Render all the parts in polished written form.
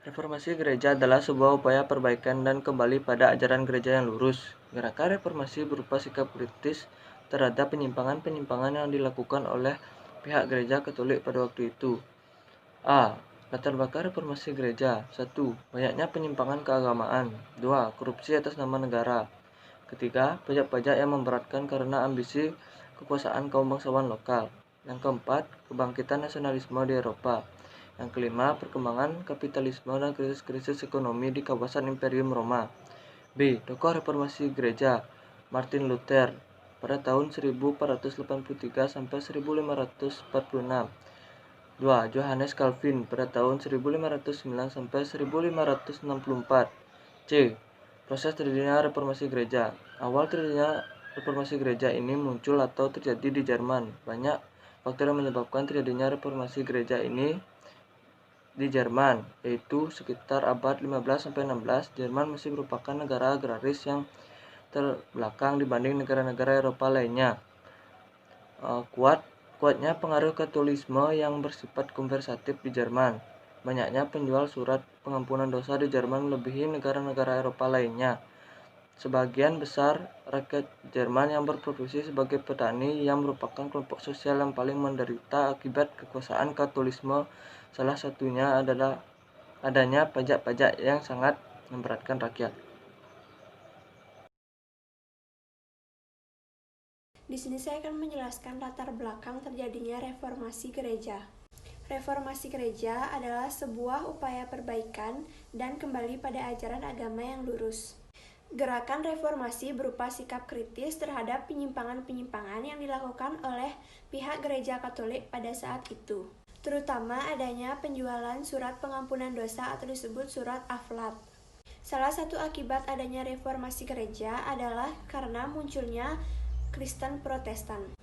Reformasi gereja adalah sebuah upaya perbaikan dan kembali pada ajaran gereja yang lurus. Gerakan reformasi berupa sikap kritis terhadap penyimpangan-penyimpangan yang dilakukan oleh pihak gereja Katolik pada waktu itu. A. Latar belakang reformasi gereja. 1. Banyaknya penyimpangan keagamaan. 2. Korupsi atas nama negara. Ketiga, pajak-pajak yang memberatkan karena ambisi kekuasaan kaum bangsawan lokal. Yang keempat, kebangkitan nasionalisme di Eropa. Yang kelima, perkembangan kapitalisme dan krisis-krisis ekonomi di kawasan Imperium Roma. B. Tokoh reformasi gereja Martin Luther pada tahun 1483 sampai 1546. 2. Johannes Calvin pada tahun 1509 sampai 1564. C. Proses terjadinya reformasi gereja. Awal terjadinya reformasi gereja ini muncul atau terjadi di Jerman. Banyak faktor yang menyebabkan terjadinya reformasi gereja ini di Jerman, yaitu sekitar abad 15-16, Jerman masih merupakan negara agraris yang terbelakang dibanding negara-negara Eropa lainnya. Kuatnya pengaruh Katolisme yang bersifat konservatif di Jerman. Banyaknya penjual surat pengampunan dosa di Jerman melebihi negara-negara Eropa lainnya. Sebagian besar rakyat Jerman yang berprofesi sebagai petani yang merupakan kelompok sosial yang paling menderita akibat kekuasaan Katolisme. Salah satunya adalah adanya pajak-pajak yang sangat memberatkan rakyat. Di sini saya akan menjelaskan latar belakang terjadinya reformasi gereja. Reformasi gereja adalah sebuah upaya perbaikan dan kembali pada ajaran agama yang lurus. Gerakan reformasi berupa sikap kritis terhadap penyimpangan-penyimpangan yang dilakukan oleh pihak gereja Katolik pada saat itu, terutama adanya penjualan surat pengampunan dosa atau disebut surat Aflat. Salah satu akibat adanya reformasi gereja adalah karena munculnya Kristen Protestan.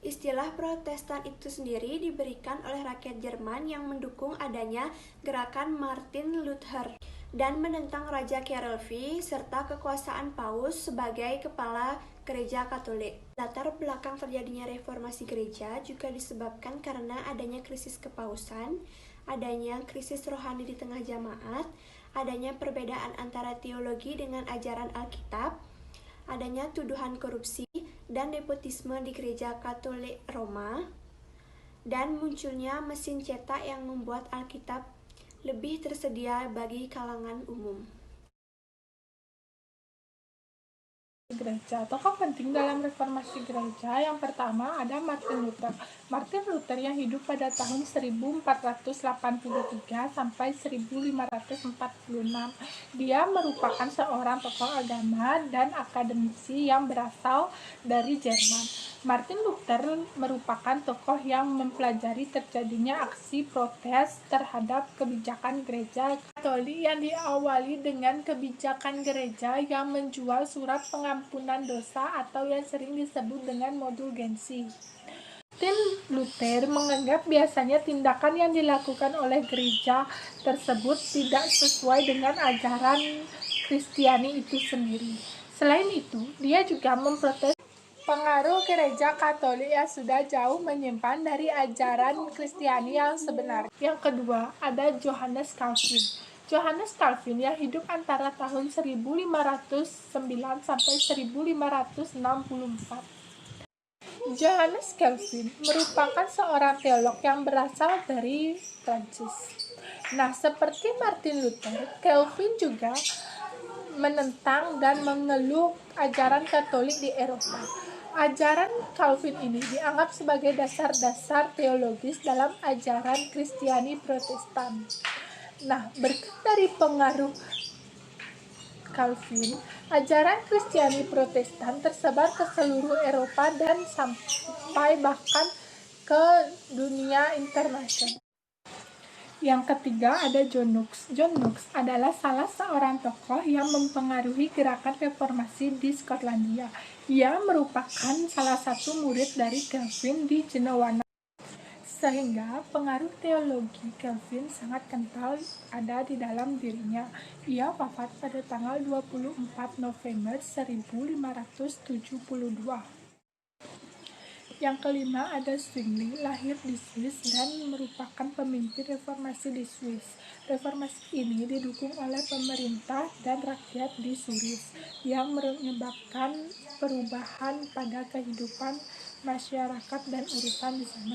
Istilah Protestan itu sendiri diberikan oleh rakyat Jerman yang mendukung adanya gerakan Martin Luther dan menentang Raja Karel V serta kekuasaan Paus sebagai kepala gereja Katolik. Latar belakang terjadinya reformasi gereja juga disebabkan karena adanya krisis kepausan, adanya krisis rohani di tengah jamaat, adanya perbedaan antara teologi dengan ajaran Alkitab, adanya tuduhan korupsi dan nepotisme di gereja Katolik Roma, dan munculnya mesin cetak yang membuat Alkitab lebih tersedia bagi kalangan umum. Gereja. Tokoh penting dalam reformasi gereja yang pertama ada Martin Luther. Martin Luther yang hidup pada tahun 1483 sampai 1546. Dia merupakan seorang tokoh agama dan akademisi yang berasal dari Jerman. Martin Luther merupakan tokoh yang mempelajari terjadinya aksi protes terhadap kebijakan gereja Katolik yang diawali dengan kebijakan gereja yang menjual surat pengampunan dosa atau yang sering disebut dengan modulgensi. Martin Luther menganggap biasanya tindakan yang dilakukan oleh gereja tersebut tidak sesuai dengan ajaran Kristiani itu sendiri. Selain itu, dia juga memprotes pengaruh gereja Katolik yang sudah jauh menyimpang dari ajaran Kristiani yang sebenarnya. Yang kedua, ada Johannes Calvin. Johannes Calvin yang hidup antara tahun 1509 sampai 1564. Johannes Calvin merupakan seorang teolog yang berasal dari Prancis. Nah, seperti Martin Luther, Calvin juga menentang dan mengeluh ajaran Katolik di Eropa. Ajaran Calvin ini dianggap sebagai dasar-dasar teologis dalam ajaran Kristiani Protestan. Nah, berkat dari pengaruh Calvin, ajaran Kristiani Protestan tersebar ke seluruh Eropa dan sampai bahkan ke dunia internasional. Yang ketiga ada John Knox. John Knox adalah salah seorang tokoh yang mempengaruhi gerakan reformasi di Skotlandia. Ia merupakan salah satu murid dari Calvin di Jenewana, sehingga pengaruh teologi Calvin sangat kental ada di dalam dirinya. Ia wafat pada tanggal 24 November 1572. Yang kelima ada Zwingli, lahir di Swiss dan merupakan pemimpin reformasi di Swiss. Reformasi ini didukung oleh pemerintah dan rakyat di Swiss yang menyebabkan perubahan pada kehidupan masyarakat dan urusan di sana.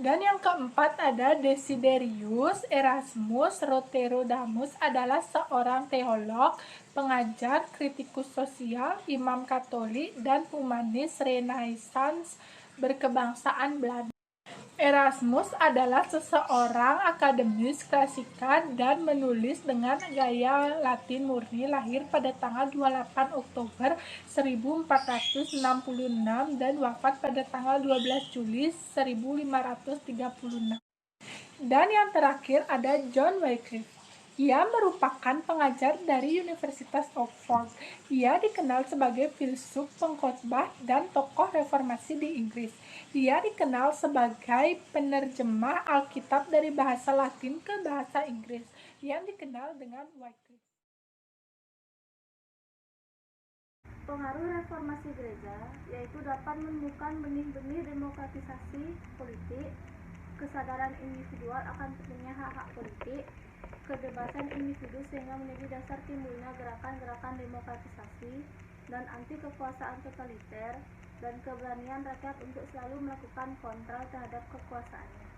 Dan yang keempat ada Desiderius Erasmus Roterodamus, adalah seorang teolog, pengajar, kritikus sosial, imam Katolik, dan humanis Renaissance berkebangsaan Belanda. Erasmus adalah seseorang akademis klasika dan menulis dengan gaya Latin murni, lahir pada tanggal 28 Oktober 1466 dan wafat pada tanggal 12 Juli 1536. Dan yang terakhir ada John Wycliffe. Ia merupakan pengajar dari Universitas Oxford. Ia dikenal sebagai filsuf, pengkhotbah, dan tokoh reformasi di Inggris. Ia dikenal sebagai penerjemah Alkitab dari bahasa Latin ke bahasa Inggris, yang dikenal dengan Wycliffe. Pengaruh reformasi gereja yaitu dapat menemukan benih-benih demokratisasi politik, kesadaran individual akan pentingnya hak-hak politik, kebebasan individu sehingga menjadi dasar timbulnya gerakan-gerakan demokratisasi dan anti kekuasaan totaliter, dan keberanian rakyat untuk selalu melakukan kontrol terhadap kekuasaannya.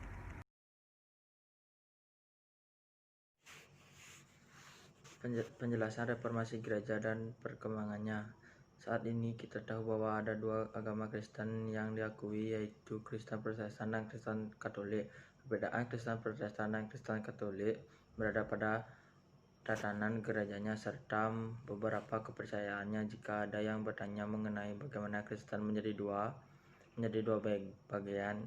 Penjelasan reformasi gereja dan perkembangannya. Saat ini kita tahu bahwa ada dua agama Kristen yang diakui, yaitu Kristen Protestan dan Kristen Katolik. Perbedaan Kristen Protestan dan Kristen Katolik berada pada tatanan gerejanya serta beberapa kepercayaannya. Jika ada yang bertanya mengenai bagaimana Kristen menjadi dua bagian,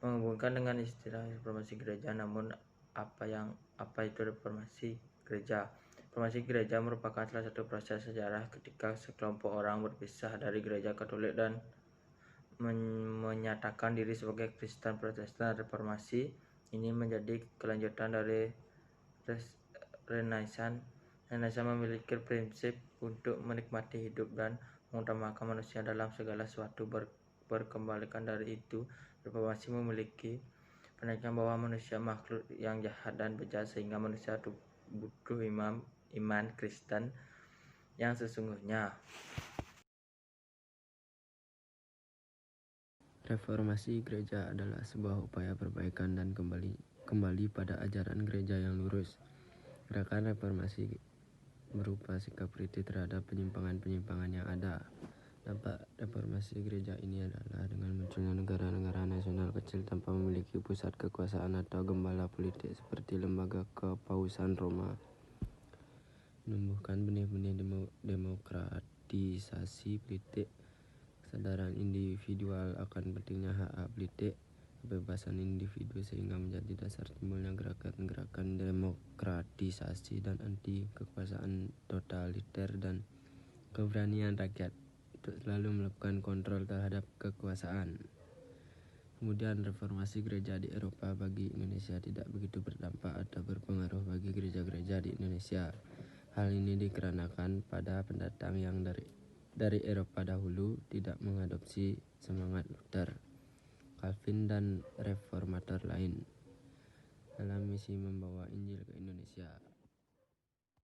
menghubungkan dengan istilah reformasi gereja. Namun apa itu reformasi gereja? Reformasi gereja merupakan salah satu proses sejarah ketika sekelompok orang berpisah dari gereja Katolik dan menyatakan diri sebagai Kristen Protestan. Reformasi ini menjadi kelanjutan dari Renaissance. Renaissance memiliki prinsip untuk menikmati hidup dan mengutamakan manusia dalam segala sesuatu. Berkembalikan dari itu, reformasi memiliki penekanan bahwa manusia makhluk yang jahat dan bejat, sehingga manusia butuh iman Kristen yang sesungguhnya. Reformasi gereja adalah sebuah upaya perbaikan dan kembali pada ajaran gereja yang lurus. Gerakan reformasi berupa sikap kritis terhadap penyimpangan-penyimpangan yang ada. Dampak reformasi gereja ini adalah dengan munculnya negara-negara nasional kecil tanpa memiliki pusat kekuasaan atau gembala politik seperti lembaga kepausan Roma, menumbuhkan benih-benih demokratisasi politik, kesadaran individual akan pentingnya hak-hak politik, kebebasan individu, sehingga menjadi dasar timbulnya gerakan-gerakan demokratisasi dan anti kekuasaan totaliter, dan keberanian rakyat untuk selalu melakukan kontrol terhadap kekuasaan. Kemudian reformasi gereja di Eropa bagi Indonesia tidak begitu berdampak atau berpengaruh bagi gereja-gereja di Indonesia. Hal ini dikarenakan pada pendatang yang dari Eropa dahulu tidak mengadopsi semangat Luther, Calvin, dan reformator lain dalam misi membawa Injil ke Indonesia.